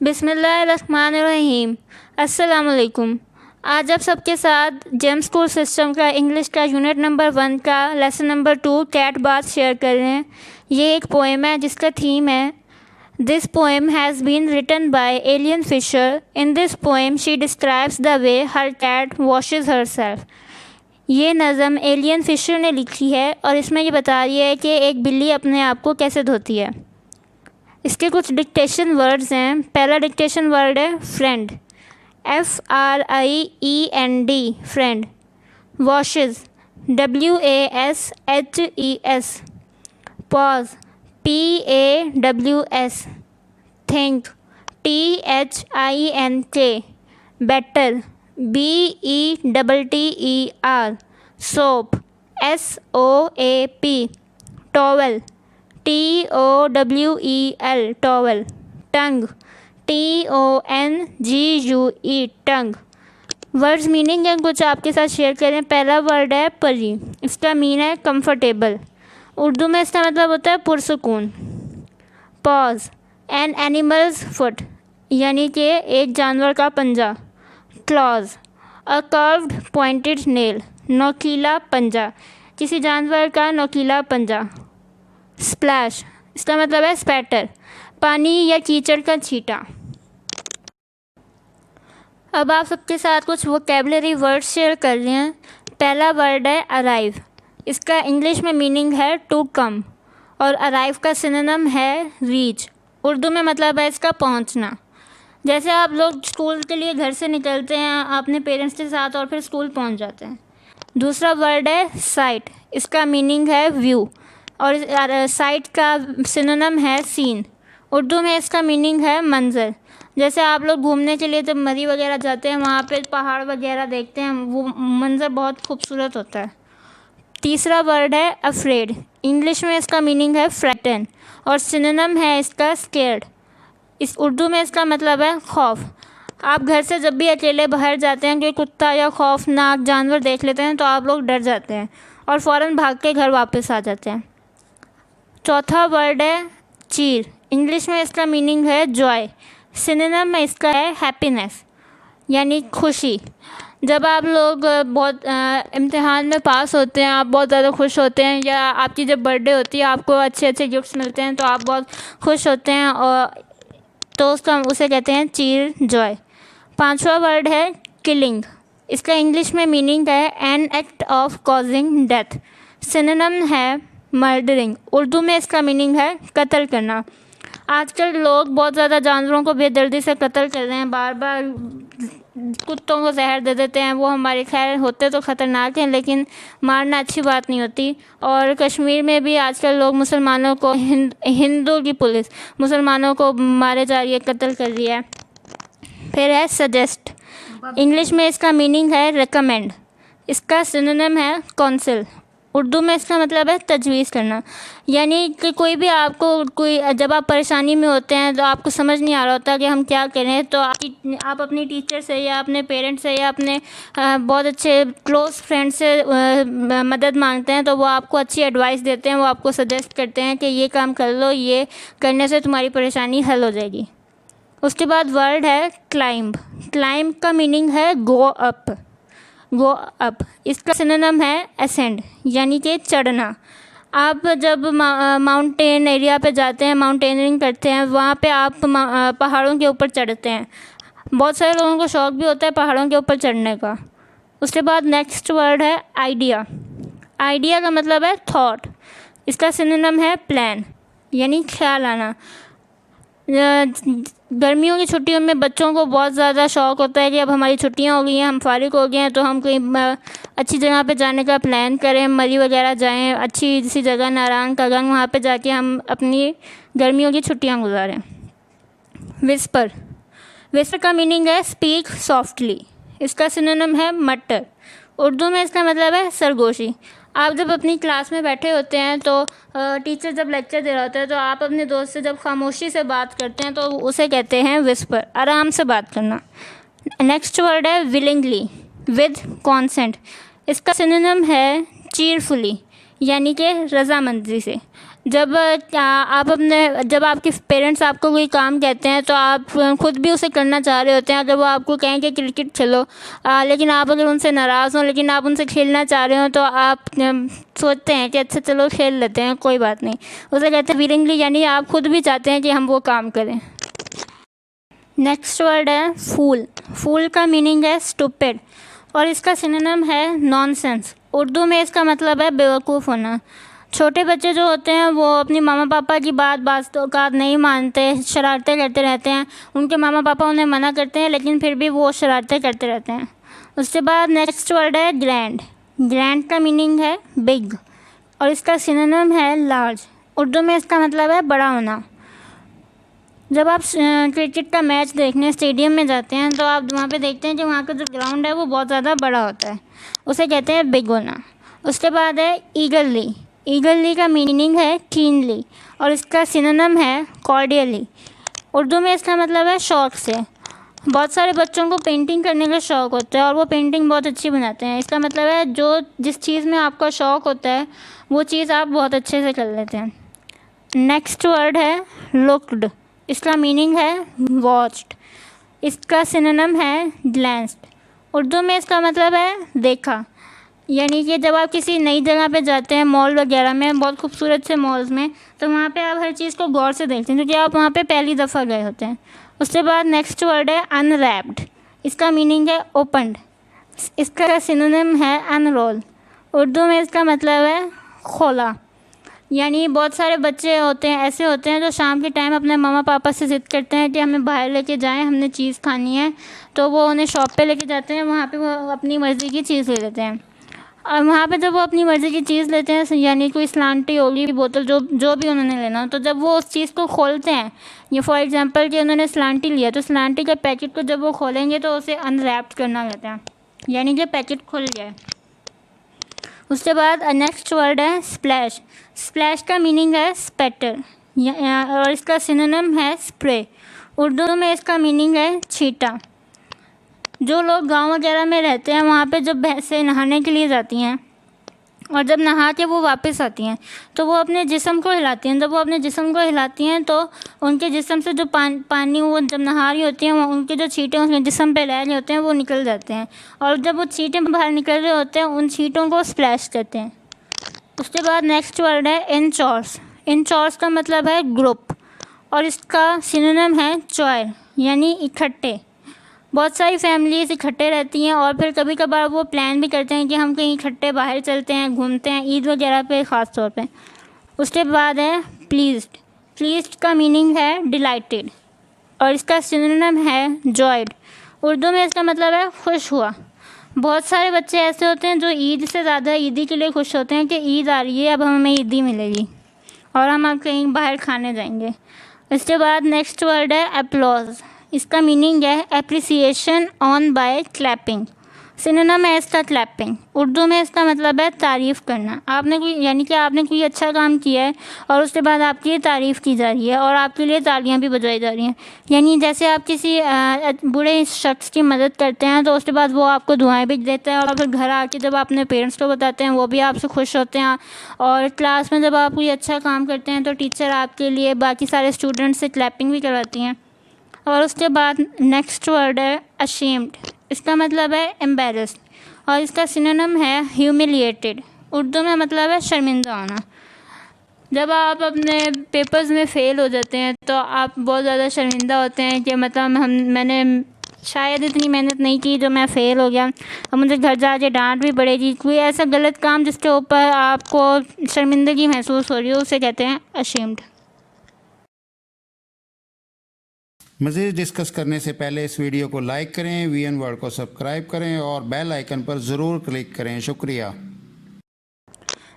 बिस्मिल्लाहिर्रहमानिर्रहीम। अस्सलामुअलैकुम। आज आप सबके साथ जेम स्कूल सिस्टम का इंग्लिश का यूनिट नंबर 1 का lesson number 2 cat bath share कर रहे हैं। ये एक पोएम है जिसका थीम है this poem has been written by Aileen Fisher. In this poem she describes the way her cat washes her self. ये नज़म एलियन फिशर ने लिखी है और इसमें ये बता रही है कि एक बिल्ली अपने आप को कैसे धोती है। इसके कुछ डिक्टेशन वर्ड्स हैं। पहला डिक्टेशन वर्ड है friend, FRIEND, friend. Washes, WASHES। Paws, PAWS। Think, THINK। Better, BETTER। Soap, SOAP। Towel, TOWEL, towel. Tongue, TONGUE, tongue. Words meaning है कुछ आपके साथ शेयर करें। पहला वर्ड है परी। इसका मीन है कंफर्टेबल। उर्दू में इसका मतलब होता है पुरसुकून। पॉज, एन एनिमल्स फुट, यानी कि एक जानवर का पंजा। Claws, a curved pointed nail, नोकीला पंजा, किसी जानवर का नोकीला पंजा। स्प्लैश, इसका मतलब है स्पैटर, पानी या कीचड़ का छींटा। अब आप सबके साथ कुछ वोकैबुलरी वर्ड्स शेयर कर रहे हैं। पहला वर्ड है अराइव। इसका इंग्लिश में मीनिंग है टू कम और अराइव का सिनोनिम है रीच। उर्दू में मतलब है इसका पहुंचना। जैसे आप लोग स्कूल के लिए घर से निकलते हैं अपने पेरेंट्स के साथ और फिर स्कूल पहुंच जाते हैं। दूसरा वर्ड है साइट। इसका मीनिंग है व्यू और साइट का सिनोनिम है सीन। उर्दू में इसका मीनिंग है मंज़र। जैसे आप लोग घूमने के लिए जब मरी वगैरह जाते हैं वहाँ पे पहाड़ वगैरह देखते हैं, वो मंज़र बहुत खूबसूरत होता है। तीसरा वर्ड है अफ्रेड। इंग्लिश में इसका मीनिंग है फ्रैटन और सिनोनिम है इसका स्केर्ड। इस उर्दू में इसका मतलब है खौफ। आप घर से जब भी अकेले बाहर जाते हैं, कोई कुत्ता या खौफनाक जानवर देख लेते हैं तो आप लोग डर जाते हैं और फ़ौरन भाग के घर वापस आ जाते हैं। चौथा वर्ड है चीर। इंग्लिश में इसका मीनिंग है जॉय। सिनोनिम में इसका है हैप्पीनेस, यानी खुशी। जब आप लोग बहुत इम्तिहान में पास होते हैं, आप बहुत ज़्यादा खुश होते हैं, या आपकी जब बर्थडे होती है आपको अच्छे अच्छे गिफ्ट्स मिलते हैं तो आप बहुत खुश होते हैं, और तो उसे कहते हैं चीर, जॉय। पांचवा वर्ड है किलिंग। इसका इंग्लिश में मीनिंग है an act of causing death. Synonym है मर्डरिंग। उर्दू में इसका मीनिंग है कत्ल करना। आजकल लोग बहुत ज़्यादा जानवरों को बेदर्दी से कत्ल कर रहे हैं, बार बार कुत्तों को जहर दे देते हैं। वो हमारे खैर होते तो ख़तरनाक हैं, लेकिन मारना अच्छी बात नहीं होती। और कश्मीर में भी आजकल लोग मुसलमानों को हिंदू की पुलिस मुसलमानों को मारे जा रही है, कत्ल कर रही है। फिर है सजेस्ट। इंग्लिश में इसका मीनिंग है रिकमेंड। इसका सिनोनिम है काउंसिल। उर्दू में इसका मतलब है तजवीज़ करना, यानी कि कोई भी आपको जब आप परेशानी में होते हैं तो आपको समझ नहीं आ रहा होता कि हम क्या करें, तो आप अपनी टीचर से या अपने पेरेंट्स से या अपने बहुत अच्छे क्लोज़ फ्रेंड से मदद मांगते हैं, तो वो आपको अच्छी एडवाइस देते हैं। वो आपको सजेस्ट करते हैं कि ये काम कर लो, ये करने से तुम्हारी परेशानी हल हो जाएगी। उसके बाद वर्ड है क्लाइंब। क्लाइंब का मीनिंग है गो अप। गो अप, इसका सिनोनिम है असेंड, यानी कि चढ़ना। आप जब माउंटेन एरिया पे जाते हैं, माउंटेनियरिंग करते हैं, वहाँ पे आप पहाड़ों के ऊपर चढ़ते हैं। बहुत सारे लोगों को शौक़ भी होता है पहाड़ों के ऊपर चढ़ने का। उसके बाद नेक्स्ट वर्ड है आइडिया। आइडिया का मतलब है थॉट। इसका सिनोनिम है प्लान, यानी ख्याल आना। गर्मियों की छुट्टियों में बच्चों को बहुत ज़्यादा शौक़ होता है कि अब हमारी छुट्टियां हो गई हैं, हम फारिग हो गए हैं, तो हम कहीं अच्छी जगह पे जाने का प्लान करें, मरी वगैरह जाएं, अच्छी सी जगह नारंग का गंग, वहाँ पे जाके हम अपनी गर्मियों की छुट्टियां गुजारें। विस्पर। विस्पर का मीनिंग है स्पीक सॉफ्टली। इसका सिनोनिम है मटर। उर्दू में इसका मतलब है सरगोशी। आप जब अपनी क्लास में बैठे होते हैं तो टीचर जब लेक्चर दे रहा होता है तो आप अपने दोस्त से जब खामोशी से बात करते हैं तो उसे कहते हैं विस्पर, आराम से बात करना। नेक्स्ट वर्ड है विलिंगली, विद कॉन्सेंट। इसका सिनोनिम है चीरफुली, यानी कि रज़ामंदी से। जब आपके पेरेंट्स आपको कोई काम कहते हैं तो आप खुद भी उसे करना चाह रहे होते हैं। अगर वो आपको कहें कि क्रिकेट खेलो, लेकिन आप अगर उनसे नाराज़ हों लेकिन आप उनसे खेलना चाह रहे हो तो आप सोचते हैं कि अच्छा चलो खेल लेते हैं, कोई बात नहीं। उसे कहते हैं विलिंगली, यानी आप खुद भी चाहते हैं कि हम वो काम करें। नेक्स्ट वर्ड है फूल। फूल का मीनिंग है स्टूपिड और इसका सिनोनिम है नॉनसेंस। उर्दू में इसका मतलब है बेवकूफ़ होना। छोटे बच्चे जो होते हैं वो अपनी मामा पापा की बात नहीं मानते, शरारतें करते रहते हैं। उनके मामा पापा उन्हें मना करते हैं लेकिन फिर भी वो शरारतें करते रहते हैं। उसके बाद नेक्स्ट वर्ड है ग्रैंड। ग्रैंड का मीनिंग है बिग और इसका सिनोनिम है लार्ज। उर्दू में इसका मतलब है बड़ा होना। जब आप क्रिकेट का मैच देखने स्टेडियम में जाते हैं तो आप वहाँ पे देखते हैं कि वहाँ का जो ग्राउंड है वो बहुत ज़्यादा बड़ा होता है, उसे कहते हैं बिग होना। उसके बाद है ईगरली। ईगरली का मीनिंग है कीनली और इसका सिनोनिम है कॉर्डियली। उर्दू में इसका मतलब है शौक़ से। बहुत सारे बच्चों को पेंटिंग करने का शौक़ होता है और वो पेंटिंग बहुत अच्छी बनाते हैं। इसका मतलब है जिस चीज़ में आपका शौक़ होता है वो चीज़ आप बहुत अच्छे से कर लेते हैं। नेक्स्ट वर्ड है लुक्ड। इसका मीनिंग है वॉच्ड। इसका सिनोनिम है ग्लैंस्ड। उर्दू में इसका मतलब है देखा, यानी कि जब आप किसी नई जगह पे जाते हैं, मॉल वगैरह में, बहुत खूबसूरत से मॉल्स में, तो वहाँ पे आप हर चीज़ को गौर से देखते हैं क्योंकि आप वहाँ पे पहली दफ़ा गए होते हैं। उसके बाद नेक्स्ट वर्ड है अनरैप्ड। इसका मीनिंग है ओपनड। इसका सिनोनिम है अनरोल। उर्दू में इसका मतलब है खोला। यानी बहुत सारे बच्चे ऐसे होते हैं जो शाम के टाइम अपने मामा पापा से ज़िद करते हैं कि हमें बाहर लेके जाएं, हमने चीज़ खानी है, तो वो उन्हें शॉप पे लेके जाते हैं। वहाँ पे वो अपनी मर्ज़ी की चीज़ ले लेते हैं और वहाँ पे जब वो अपनी मर्ज़ी की चीज़ लेते हैं, यानी कोई स्लांटी होगी बोतल, जो भी उन्होंने लेना, तो जब वो उस चीज़ को खोलते हैं, ये फॉर एग्जांपल कि उन्होंने स्लांटी लिया, तो स्लांटी के पैकेट को जब वो खोलेंगे तो उसे अनरैप्ड करना कहते हैं, यानी कि पैकेट खुल जाए। उसके बाद नेक्स्ट वर्ड है स्प्लैश। स्प्लैश का मीनिंग है स्पेटर और इसका सिनोनिम है स्प्रे। उर्दू में इसका मीनिंग है छींटा। जो लोग गांव वगैरह में रहते हैं वहाँ पे जब भैंसें नहाने के लिए जाती हैं और जब नहा के वो वापस आती हैं तो वो अपने जिस्म को हिलाती हैं। जब वो अपने जिस्म को हिलाती हैं तो उनके जिस्म से जो पानी वो जब नहा रही होती हैं, उनके जो छींटे उनके जिस्म पे रह रहे होते हैं वो निकल जाते हैं और जब वो छींटे बाहर निकल रहे होते हैं उन छींटों को स्प्लैश कहते हैं। उसके बाद नेक्स्ट वर्ड है इनचॉर्स। इनचॉर्स का मतलब है ग्रुप और इसका सिनोनिम है चॉयर, यानी इकट्ठे। बहुत सारी फैमिलीज इकट्ठे रहती हैं और फिर कभी कभार वो प्लान भी करते हैं कि हम कहीं इकट्ठे बाहर चलते हैं, घूमते हैं, ईद वगैरह पे ख़ास तौर पे। उसके बाद है प्लीज्ड। प्लीज्ड का मीनिंग है डिलाइटेड और इसका सिनोनिम है जॉयड। उर्दू में इसका मतलब है खुश हुआ। बहुत सारे बच्चे ऐसे होते हैं जो ईद से ज़्यादा ईदी के लिए खुश होते हैं कि ईद आ रही है, अब हमें ईदी मिलेगी और हम अब कहीं बाहर खाने जाएंगे। इसके बाद नेक्स्ट वर्ड है अप्लॉज। इसका मीनिंग है appreciation on by clapping. Synonym है इसका क्लैपिंग। उर्दू में इसका मतलब है तारीफ़ करना। यानी कि आपने कोई अच्छा काम किया है और उसके बाद आपकी तारीफ़ की जा रही है और आपके लिए तालियां भी बजाई जा रही हैं। यानी जैसे आप किसी बूढ़े शख्स की मदद करते हैं तो उसके बाद वो आपको दुआएं भी देता है और फिर घर आके जब आप अपने पेरेंट्स को बताते हैं वो भी आपसे खुश होते हैं। और क्लास में जब आप कोई अच्छा काम करते हैं तो टीचर आपके लिए बाकी सारे स्टूडेंट्स से क्लैपिंग भी करवाती हैं। और उसके बाद नेक्स्ट वर्ड है अशेम्ड। इसका मतलब है एम्बेरस्ड और इसका सिनोनिम है ह्यूमिलिएटेड। उर्दू में मतलब है शर्मिंदा होना। जब आप अपने पेपर्स में फ़ेल हो जाते हैं तो आप बहुत ज़्यादा शर्मिंदा होते हैं कि मतलब मैंने शायद इतनी मेहनत नहीं की जो मैं फ़ेल हो गया, अब मुझे घर जाके डांट भी पड़ेगी। कोई ऐसा गलत काम जिसके ऊपर आपको शर्मिंदगी महसूस हो रही हो उसे कहते हैं अशेम्ड। मज़ीद डिस्कस करने से पहले इस वीडियो को लाइक करें, वीएन वर्ड को सब्सक्राइब करें और बेल आइकन पर ज़रूर क्लिक करें। शुक्रिया।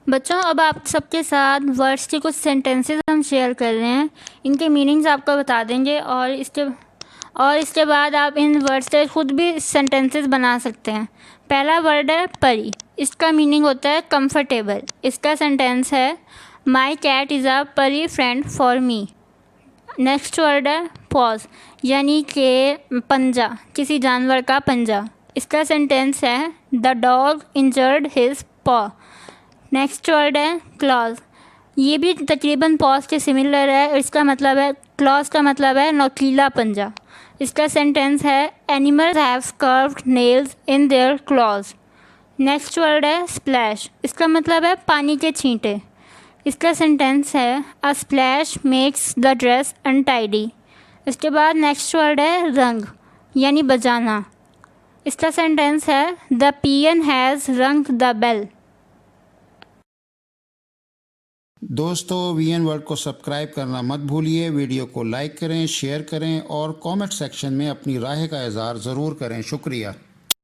बच्चों, अब आप सबके साथ वर्ड्स के कुछ सेंटेंसेस हम शेयर कर रहे हैं, इनके मीनिंग्स आपको बता देंगे और इसके बाद आप इन वर्ड्स से खुद भी सेंटेंसेस बना सकते हैं। पहला वर्ड है परी। इसका मीनिंग होता है कंफर्टेबल। इसका सेंटेंस है माई कैट इज़ अ परी friend for me. Next word है पॉज, यानी कि पंजा, किसी जानवर का पंजा। इसका सेंटेंस है द डॉग इंजर्ड हिज पॉ। नेक्स्ट वर्ड है क्लॉज। ये भी तकरीबन पॉज के सिमिलर है। इसका मतलब है, क्लॉज का मतलब है नोकीला पंजा। इसका सेंटेंस है animals have curved nails in their claws. Next word है स्प्लैश। इसका मतलब है पानी के छींटे। इसका सेंटेंस है a splash makes the dress untidy. इसके बाद नेक्स्ट वर्ड है रंग यानी बजाना। इसका सेंटेंस है द पियन हैज़ रंग द बेल। दोस्तों वीएन वर्ल्ड को सब्सक्राइब करना मत भूलिए, वीडियो को लाइक करें, शेयर करें और कमेंट सेक्शन में अपनी राय का इजहार ज़रूर करें। शुक्रिया।